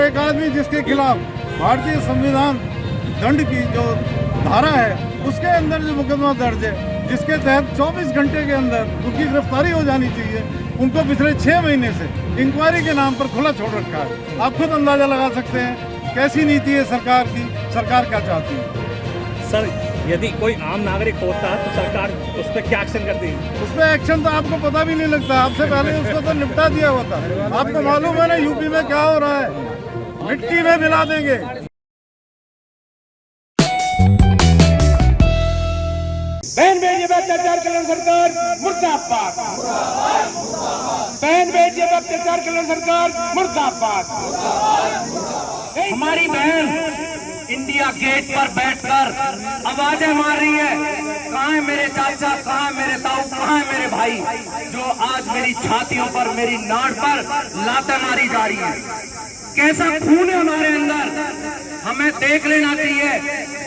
और एक आदमी जिसके खिलाफ भारतीय संविधान दंड की जो धारा है उसके अंदर जो मुकदमा दर्ज है, जिसके तहत 24 घंटे के अंदर उनकी गिरफ्तारी हो जानी चाहिए, उनको पिछले 6 महीने से इंक्वायरी के नाम पर खुला छोड़ रखा है। आप खुद अंदाजा लगा सकते हैं कैसी नीति है सरकार की, सरकार क्या चाहती है। सर, यदि कोई आम नागरिक होता तो सरकार उस पर क्या एक्शन करती है? उस पर एक्शन तो आपको पता भी नहीं लगता, आपसे पहले उसको तो निपटा दिया होता। आपको मालूम है ना यूपी में क्या हो रहा है, मिट्टी में मिला देंगे। बहन बेटियों पर अत्याचार करने सरकार मुर्दाबाद। बहन बेटियों पर अत्याचार करने सरकार मुर्दाबाद। हमारी बहन इंडिया गेट पर बैठकर आवाजें मार रही है, कहाँ है मेरे चाचा, कहाँ है मेरे ताऊ, कहाँ है मेरे भाई, जो आज मेरी छातियों पर, मेरी नाड़ पर लातें मारी जा रही है। कैसा खून है हमारे अंदर, हमें देख लेना चाहिए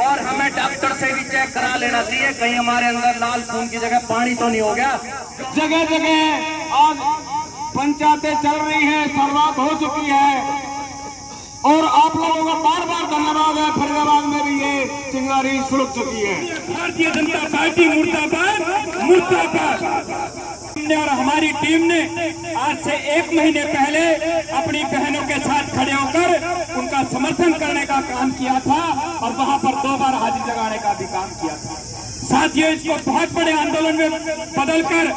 और हमें डॉक्टर से भी चेक करा लेना चाहिए कहीं हमारे अंदर लाल खून की जगह पानी तो नहीं हो गया। जगह जगह आज पंचायतें चल रही हैं, शुरुआत हो चुकी है और आप लोगों का बार बार धन्यवाद है। फरीदाबाद में भी ये चिंगारी सुलग चुकी है। भारतीय जनता पार्टी मुर्दाबाद मुर्दाबाद। और हमारी टीम ने आज से 1 महीने पहले अपनी बहनों के साथ खड़े होकर उनका समर्थन करने का काम किया था और वहां पर 2 बार हाजिरी लगाने का भी काम किया था। साथियों, इसको बहुत बड़े आंदोलन में बदलकर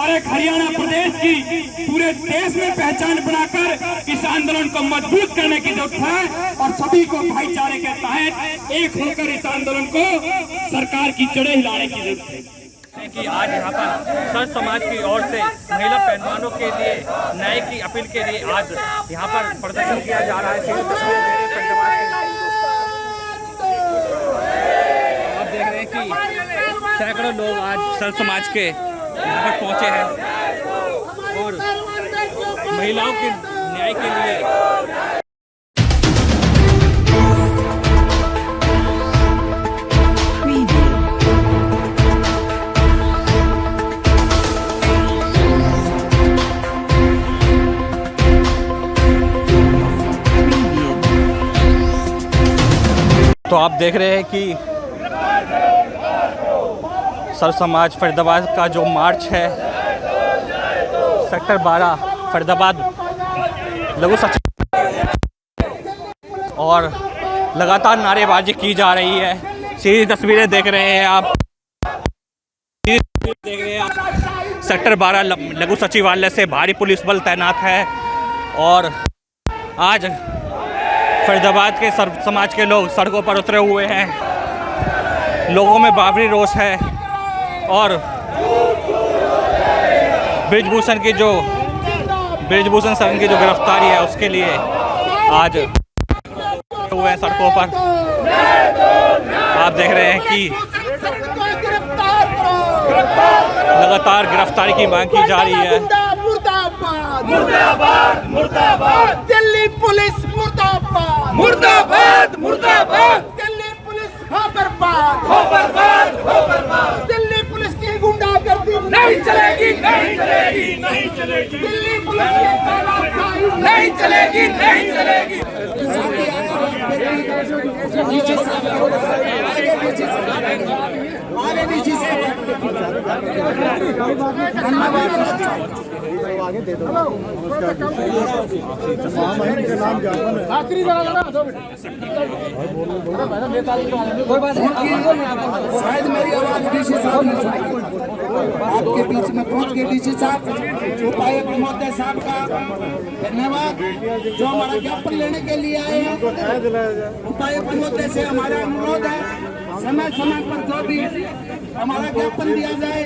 और एक हरियाणा प्रदेश की पूरे देश में पहचान बनाकर इस आंदोलन को मजबूत करने की जरूरत है और सभी को भाईचारे के तहत एक होकर इस आंदोलन को सरकार की जड़ें हिलाने की जरूरत है। कि आज यहाँ पर सर समाज की ओर से महिला पहलवानों के लिए न्याय की अपील के लिए आज यहाँ पर प्रदर्शन किया जा रहा है। आप देख रहे हैं कि सैकड़ों लोग आज सर समाज के यहाँ पर पहुँचे हैं और महिलाओं के न्याय के लिए। तो आप देख रहे हैं कि सर समाज फरीदाबाद का जो मार्च है सेक्टर 12 फरीदाबाद लघु सचिव और लगातार नारेबाजी की जा रही है। सीधी तस्वीरें देख रहे हैं आप, सेक्टर 12 लघु सचिवालय से भारी पुलिस बल तैनात है और आज फरीदाबाद के सर समाज के लोग सड़कों पर उतरे हुए हैं। लोगों में बाबरी रोष है और ब्रिजभूषण शरण की जो गिरफ्तारी है उसके लिए आज हुए हैं सड़कों पर। आप देख रहे हैं कि लगातार गिरफ्तारी की मांग की जा रही है। मुर्दाबाद मुर्दाबाद, दिल्ली पुलिस मुर्दाबाद मुर्दाबाद मुर्दाबाद, दिल्ली पुलिस हो बर्बाद हो बर्बाद हो बर्बाद, दिल्ली पुलिस की गुंडागर्दी नहीं चलेगी नहीं चलेगी नहीं चलेगी, दिल्ली पुलिस की तानाशाही नहीं चलेगी नहीं चलेगी। आगे दे दो। आखिरी शायद मेरी आवाज डीसी साहब आपके बीच में पहुंच के डीसी साहब उपायुक्त महोदय साहब का धन्यवाद जो हमारा ज्ञापन लेने के लिए आए हैं। उपायुक्त महोदय से हमारा अनुरोध है समय समय पर जो भी हमारा ज्ञापन दिया जाए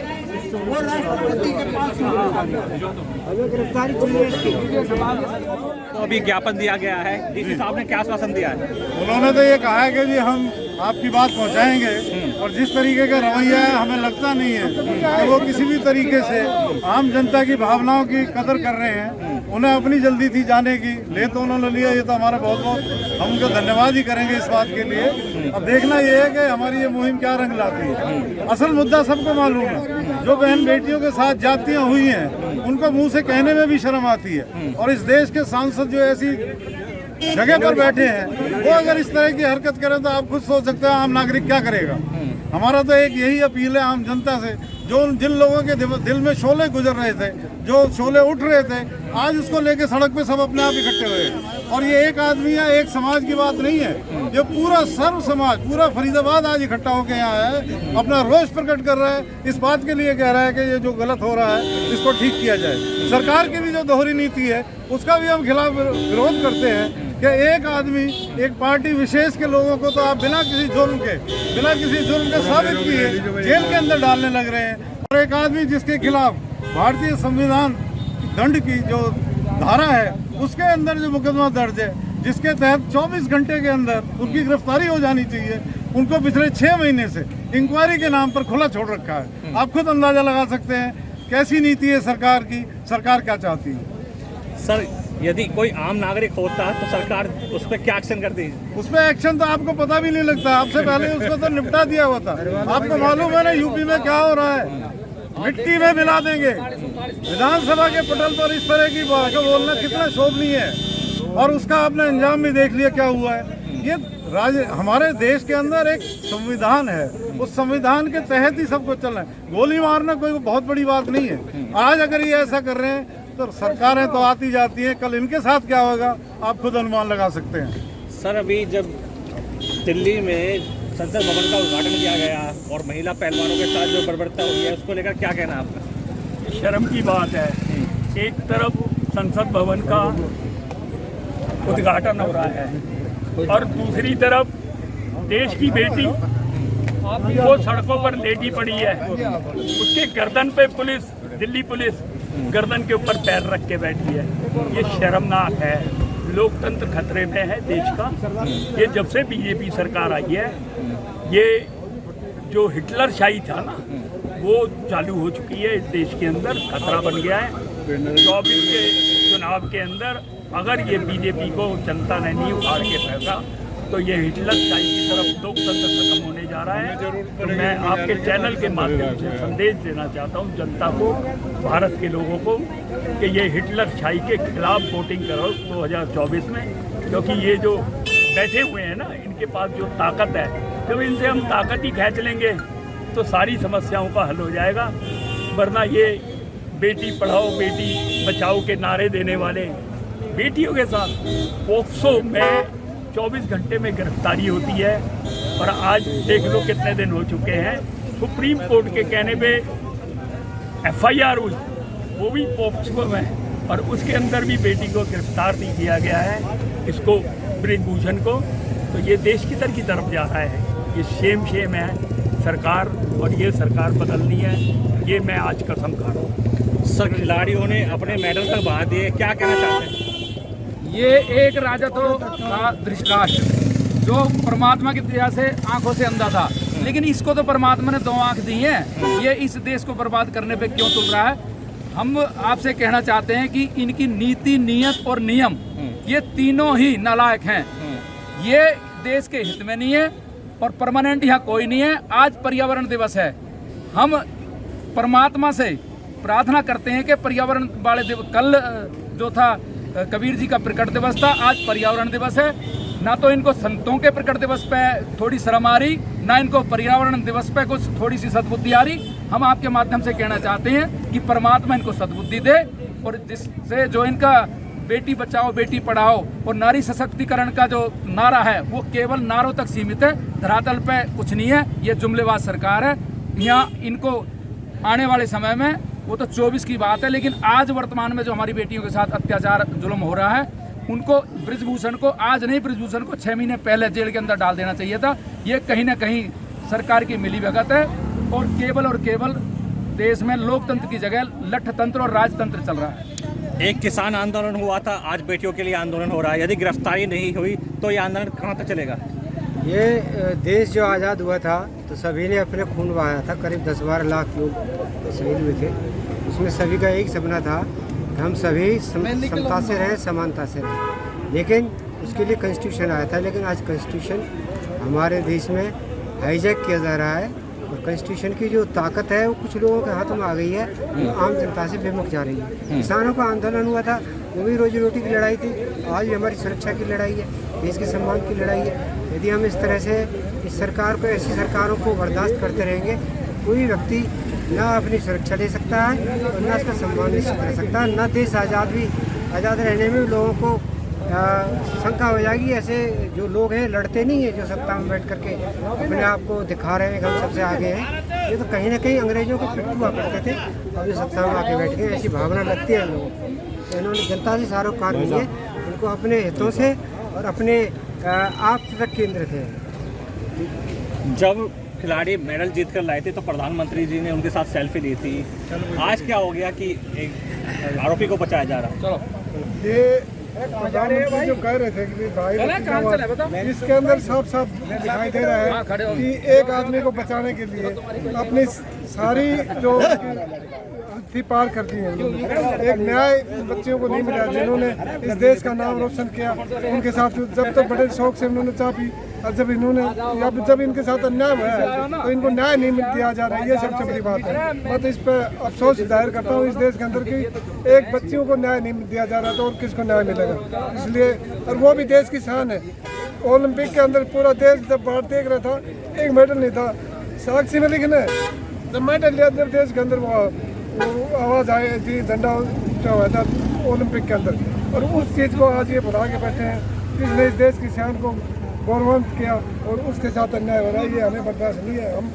वो राष्ट्रपति के पास गिरफ्तारी तो अभी ज्ञापन दिया गया है। डीसी साहब ने क्या आश्वासन दिया है? उन्होंने तो ये कहा है कि जी हम आपकी बात पहुंचाएंगे और जिस तरीके का रवैया है हमें लगता नहीं है कि वो किसी भी तरीके से आम जनता की भावनाओं की कदर कर रहे हैं। उन्हें अपनी जल्दी थी जाने की, ले तो उन्होंने लिया, ये तो हमारा बहुत बहुत हम उनका धन्यवाद ही करेंगे इस बात के लिए। अब देखना ये है कि हमारी ये मुहिम क्या रंग लाती है। असल मुद्दा सबको मालूम है, जो बहन बेटियों के साथ जातियाँ हुई हैं उनको मुंह से कहने में भी शर्म आती है और इस देश के सांसद जो ऐसी जगह पर बैठे हैं, वो अगर इस तरह की हरकत करें तो आप खुद सोच सकते हैं आम नागरिक क्या करेगा। हमारा तो एक यही अपील है आम जनता से, जो जिन लोगों के दिल में शोले गुजर रहे थे, जो शोले उठ रहे थे, आज उसको लेके सड़क पे सब अपने आप इकट्ठे हुए हैं। और ये एक आदमी या एक समाज की बात नहीं है, ये पूरा सर्व समाज, पूरा फरीदाबाद आज इकट्ठा होकर यहाँ है, अपना रोष प्रकट कर रहा है, इस बात के लिए कह रहा है कि ये जो गलत हो रहा है इसको ठीक किया जाए। सरकार की भी जो दोहरी नीति है उसका भी हम खिलाफ विरोध करते हैं कि एक आदमी, एक पार्टी विशेष के लोगों को तो आप बिना किसी जुर्म के साबित किए जेल के अंदर डालने लग रहे हैं। और एक आदमी जिसके खिलाफ भारतीय संविधान दंड की जो धारा है उसके अंदर जो मुकदमा दर्ज है, जिसके तहत 24 घंटे के अंदर उनकी गिरफ्तारी हो जानी चाहिए, उनको पिछले 6 महीने से इंक्वायरी के नाम पर खुला छोड़ रखा है। आप खुद अंदाजा लगा सकते हैं कैसी नीति है सरकार की, सरकार क्या चाहती है। सर, यदि कोई आम नागरिक होता तो सरकार उस पर क्या एक्शन करती? उस पर एक्शन तो आपको पता भी नहीं लगता, आपसे पहले उसको तो निपटा दिया हुआ था। आपको मालूम है ना यूपी में क्या हो रहा है, मिट्टी में मिला देंगे। विधानसभा के पटल पर इस तरह की भाषा बोलना कितना शोभनीय है, और उसका आपने अंजाम भी देख लिया क्या हुआ है। ये हमारे देश के अंदर एक संविधान है, उस संविधान के तहत ही सब कुछ चल रहा है। गोली मारना कोई बहुत बड़ी बात नहीं है। आज अगर ये ऐसा कर रहे हैं तो सरकारें तो आती जाती हैं, कल इनके साथ क्या होगा आप खुद अनुमान लगा सकते हैं। सर, अभी जब दिल्ली में संसद भवन का उद्घाटन किया गया और महिला पहलवानों के साथ जो बर्बरता हुई है, उसको लेकर क्या कहना है आपका? शर्म की बात है, एक तरफ संसद भवन का उद्घाटन हो रहा है और दूसरी तरफ देश की बेटी वो सड़कों पर लेटी पड़ी है, उसके गर्दन पे पुलिस, दिल्ली पुलिस गर्दन के ऊपर पैर रख के बैठी है। ये शर्मनाक है, लोकतंत्र खतरे में है देश का। ये जब से बीजेपी सरकार आई है, ये जो हिटलर शाही था ना वो चालू हो चुकी है इस देश के अंदर, खतरा बन गया है। 24 के चुनाव के अंदर अगर ये बीजेपी को जनता ने नहीं उखाड़ के फेंका तो ये हिटलर शाही की तरफ लोकतंत्र खत्म होने जा रहा है। तो मैं आपके चैनल के माध्यम से संदेश देना चाहता हूँ जनता को, भारत के लोगों को, कि ये हिटलर शाही के खिलाफ वोटिंग करो 2024 में, क्योंकि ये जो बैठे हुए हैं ना, इनके पास जो ताकत है, जब इनसे हम ताकत ही खींच लेंगे तो सारी समस्याओं का हल हो जाएगा। वरना ये बेटी पढ़ाओ बेटी बचाओ के नारे देने वाले बेटियों के साथ पोक्सो में 24 घंटे में गिरफ्तारी होती है, और आज देख लो कितने दिन हो चुके हैं। सुप्रीम कोर्ट के कहने पे FIR हुई, वो भी पोक्सो में, और उसके अंदर भी बेटी को गिरफ्तार नहीं किया गया है, इसको ब्रिजभूषण को। तो ये देश की तरफ जा रहा है, ये शेम है सरकार, और ये सरकार बदलनी है, ये मैं आज कसम खा रहा हूँ। सर, खिलाड़ियों ने अपने मेडल तक बहा दिए, क्या कहना चाहते हैं? ये एक राजत्व का दृष्टांत, जो परमात्मा की दया से आंखों से अंधा था, लेकिन इसको तो परमात्मा ने 2 आंख दी हैं। ये इस देश को बर्बाद करने पे क्यों तुल रहा है? हम आपसे कहना चाहते हैं कि इनकी नीति, नियत और नियम, ये तीनों ही नालायक हैं। ये देश के हित में नहीं है और परमानेंट यहाँ कोई नहीं है। आज पर्यावरण दिवस है, हम परमात्मा से प्रार्थना करते हैं कि पर्यावरण वाले दिवस, कल जो था कबीर जी का प्रकट दिवस था, आज पर्यावरण दिवस है। ना तो इनको संतों के प्रकट दिवस पे थोड़ी शर्म आ रही, ना इनको पर्यावरण दिवस पे कुछ थोड़ी सी सद्बुद्धि आ रही। हम आपके माध्यम से कहना चाहते हैं कि परमात्मा इनको सद्बुद्धि दे, और जिससे जो इनका बेटी बचाओ बेटी पढ़ाओ और नारी सशक्तिकरण का जो नारा है वो केवल नारों तक सीमित है, धरातल पे कुछ नहीं है। ये जुमलेबाज सरकार है। यहाँ इनको आने वाले समय में, वो तो 24 की बात है, लेकिन आज वर्तमान में जो हमारी बेटियों के साथ अत्याचार जुल्म हो रहा है, उनको ब्रिजभूषण को आज नहीं, ब्रिजभूषण को 6 महीने पहले जेल के अंदर डाल देना चाहिए था। ये कहीं ना कहीं सरकार की मिलीभगत है, और केवल देश में लोकतंत्र की जगह लठतंत्र और राजतंत्र चल रहा है। एक किसान आंदोलन हुआ था, आज बेटियों के लिए आंदोलन हो रहा है। यदि गिरफ्तारी नहीं हुई तो ये आंदोलन कहाँ तक चलेगा? ये देश जो आज़ाद हुआ था तो सभी ने अपने खून बहाया था, करीब 10-12 लाख लोग शहीद हुए थे। उसमें सभी का एक सपना था कि हम सभी समता से रहें, समानता से रहें, लेकिन उसके लिए कॉन्स्टिट्यूशन आया था। लेकिन आज कॉन्स्टिट्यूशन हमारे देश में हाईजैक किया जा रहा है, और कॉन्स्टिट्यूशन की जो ताकत है वो कुछ लोगों के हाथ में आ गई है, जो आम जनता से बेमुख जा रही है। किसानों का आंदोलन हुआ था, वो भी रोजी रोटी की लड़ाई थी, आज भी हमारी सुरक्षा की लड़ाई है, देश के सम्मान की लड़ाई है। यदि हम इस तरह से इस सरकार को, ऐसी सरकारों को बर्दाश्त करते रहेंगे, कोई व्यक्ति ना अपनी सुरक्षा ले सकता है और ना उसका सम्मान निश्चित कर सकता है, ना देश आज़ाद रहने में लोगों को शंका हो जाएगी। ऐसे जो लोग हैं लड़ते नहीं है, जो सत्ता में बैठ करके अपने आप को दिखा रहे हैं कि हम सबसे आगे हैं, ये तो कहीं ना कहीं अंग्रेजों के पिट्ठू हुआ करते थे, अब ये सत्ता में आके बैठ गए, ऐसी भावना लगती है लोगों को। तो इन्होंने जनता से सारा कार लिए, उनको अपने हितों से और अपने आप तक केंद्रित है। जब खिलाड़ी मेडल जीत कर लाए थे तो प्रधानमंत्री जी ने उनके साथ सेल्फी ली थी। आज क्या हो गया कि एक आरोपी को बचाया जा रहा है? ये प्रधानमंत्री जो कह रहे थे कि भाई इसके अंदर साफ साफ दिखाई दे रहा है कि एक आदमी को बचाने के लिए अपनी सारी जो थी पार कर दी है। एक न्याय बच्चियों को नहीं मिला जिन्होंने इस देश का नाम रोशन किया, उनके साथ जब तक बड़े शौक से उन्होंने चापी, और जब इनके साथ अन्याय हुआ है तो इनको न्याय नहीं दिया जा रहा है। ये सबसे बड़ी बात है। मैं तो इस पर अफसोस जाहिर करता हूँ इस देश के अंदर की एक बच्चियों को न्याय नहीं दिया जा रहा, तो और किसको न्याय मिलेगा? इसलिए, और वो भी देश की शान है। ओलंपिक के अंदर पूरा देश जब बाहर देख रहा था, एक मेडल नहीं था। साक्षी मलिक ने जब मेडल लिया, जब देश के अंदर वो आवाज़ आई थी, झंडा ऊंचा हुआ था ओलंपिक के अंदर, और उस चीज़ को आज ये भुला के बैठे हैं। इसने इस देश की शान को गौरवान्वित किया और उसके साथ अन्याय हो रहा है, ये हमें बर्दाश्त नहीं है। हम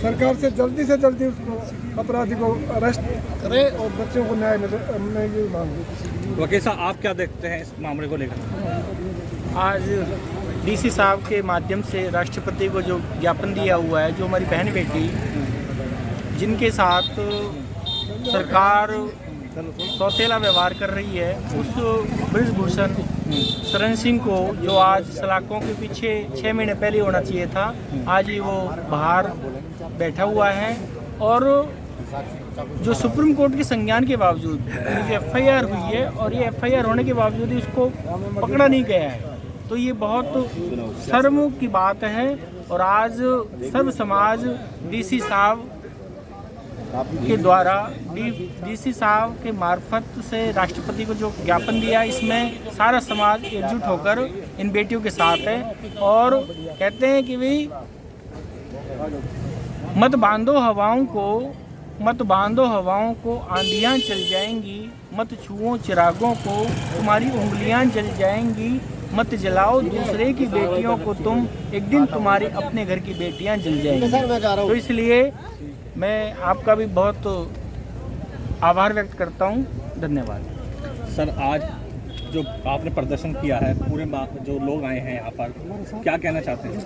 सरकार से जल्दी उसको अपराधी को अरेस्ट करें और बच्चों को न्याय मिले, मैं ये मांग। वकील साहब, आप क्या देखते हैं इस मामले को लेकर? आज डीसी साहब के माध्यम से राष्ट्रपति को जो ज्ञापन दिया हुआ है, जो हमारी बहन बेटी जिनके साथ सरकार सौतेला व्यवहार कर रही है, उस ब्रिजभूषण शरण सिंह को जो आज सलाखों के पीछे 6 महीने पहले होना चाहिए था, आज ही वो बाहर बैठा हुआ है। और जो सुप्रीम कोर्ट के संज्ञान के बावजूद उनकी FIR हुई है और ये FIR होने के बावजूद ही उसको पकड़ा नहीं गया है, तो ये बहुत शर्म की बात है। और आज सर्व समाज डीसी साहब के द्वारा डीसी साहब के मार्फत से राष्ट्रपति को जो ज्ञापन दिया, इसमें सारा समाज एकजुट होकर इन बेटियों के साथ है और कहते हैं कि भाई मत बांधो हवाओं को आंधियां चल जाएंगी, मत छुओ चिरागों को तुम्हारी उंगलियां जल जाएंगी, मत जलाओ दूसरे की बेटियों को तुम, एक दिन तुम्हारी अपने घर की बेटियां जल जाएंगी। तो इसलिए मैं आपका भी बहुत आभार व्यक्त करता हूं। धन्यवाद सर। आज जो आपने प्रदर्शन किया है, पूरे जो लोग आए हैं यहाँ पर, क्या कहना चाहते हैं?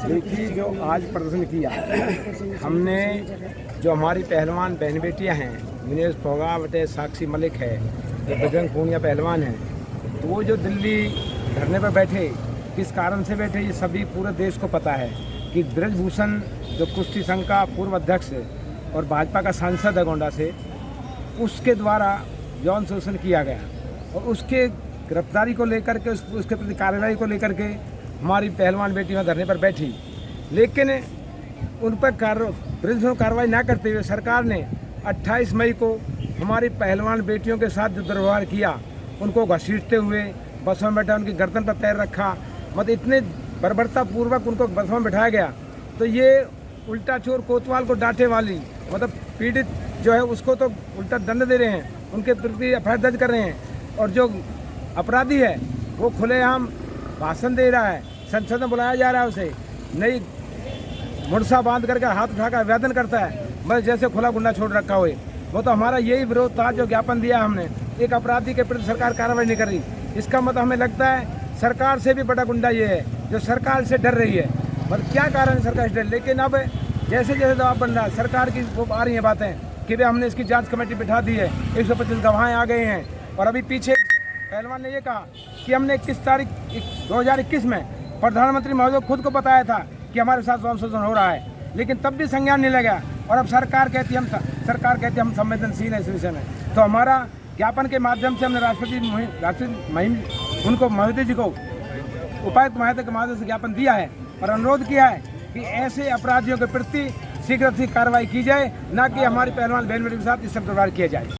देखिए, जो आज प्रदर्शन किया हमने, जो हमारी पहलवान बहन बेटियाँ हैं, विनेश फोगाट है, साक्षी मलिक है, जो बजरंग पूनिया पहलवान हैं, तो वो जो दिल्ली धरने पर बैठे, किस कारण से बैठे, ये सभी पूरे देश को पता है कि ब्रिजभूषण जो कुश्ती संघ का पूर्व अध्यक्ष है और भाजपा का सांसद है गोंडा से, उसके द्वारा यौन शोषण किया गया और उसके गिरफ्तारी को लेकर के, उसके प्रति कार्रवाई को लेकर के हमारी पहलवान बेटियां धरने पर बैठी। लेकिन उन पर ब्रिजभूषण कार्रवाई ना करते हुए सरकार ने 28 मई को हमारी पहलवान बेटियों के साथ जो दुर्व्यवहार किया, उनको घसीटते हुए बसों में बैठा, उनकी गर्दन पर पैर रखा, मतलब इतने बर्बरता पूर्वक उनको बस में बैठाया गया। तो ये उल्टा चोर कोतवाल को डांटे वाली, मतलब पीड़ित जो है उसको तो उल्टा दंड दे रहे हैं, उनके प्रति FIR दर्ज कर रहे हैं, और जो अपराधी है वो खुलेआम भाषण दे रहा है, संसद में बुलाया जा रहा है, उसे नई मुड़सा बांध करके हाथ उठाकर आवेदन करता है, बस जैसे खुला गुंडा छोड़ रखा हुए। वो तो हमारा यही विरोध था, जो ज्ञापन दिया हमने। एक अपराधी के प्रति सरकार कार्रवाई नहीं कर रही, इसका मतलब हमें लगता है सरकार से भी बड़ा गुंडा ये है जो सरकार से डर रही है। मतलब क्या कारण है सरकार से डर? लेकिन अब जैसे जैसे दबाव बन रहा है, सरकार की वो आ रही हैं बातें कि भाई हमने इसकी जांच कमेटी बिठा दी है, 125 गवाहें आ गए हैं, और अभी पीछे पहलवान ने ये कहा कि हमने 21 तारीख 2021 में प्रधानमंत्री महोदय खुद को बताया था कि हमारे साथ यौन शोषण हो रहा है, लेकिन तब भी संज्ञान नहीं लगा। और अब सरकार कहती है हम संवेदनशील हैं इस विषय में। तो हमारा ज्ञापन के माध्यम से हमने उनको महोदय जी को, उपायुक्त महोदय के माध्यम से ज्ञापन दिया है और अनुरोध किया है कि ऐसे अपराधियों के प्रति शीघ्र कार्रवाई की जाए, न कि हमारी पहलवान बहन बेटियों के साथ इस सब व्यवहार किया जाए।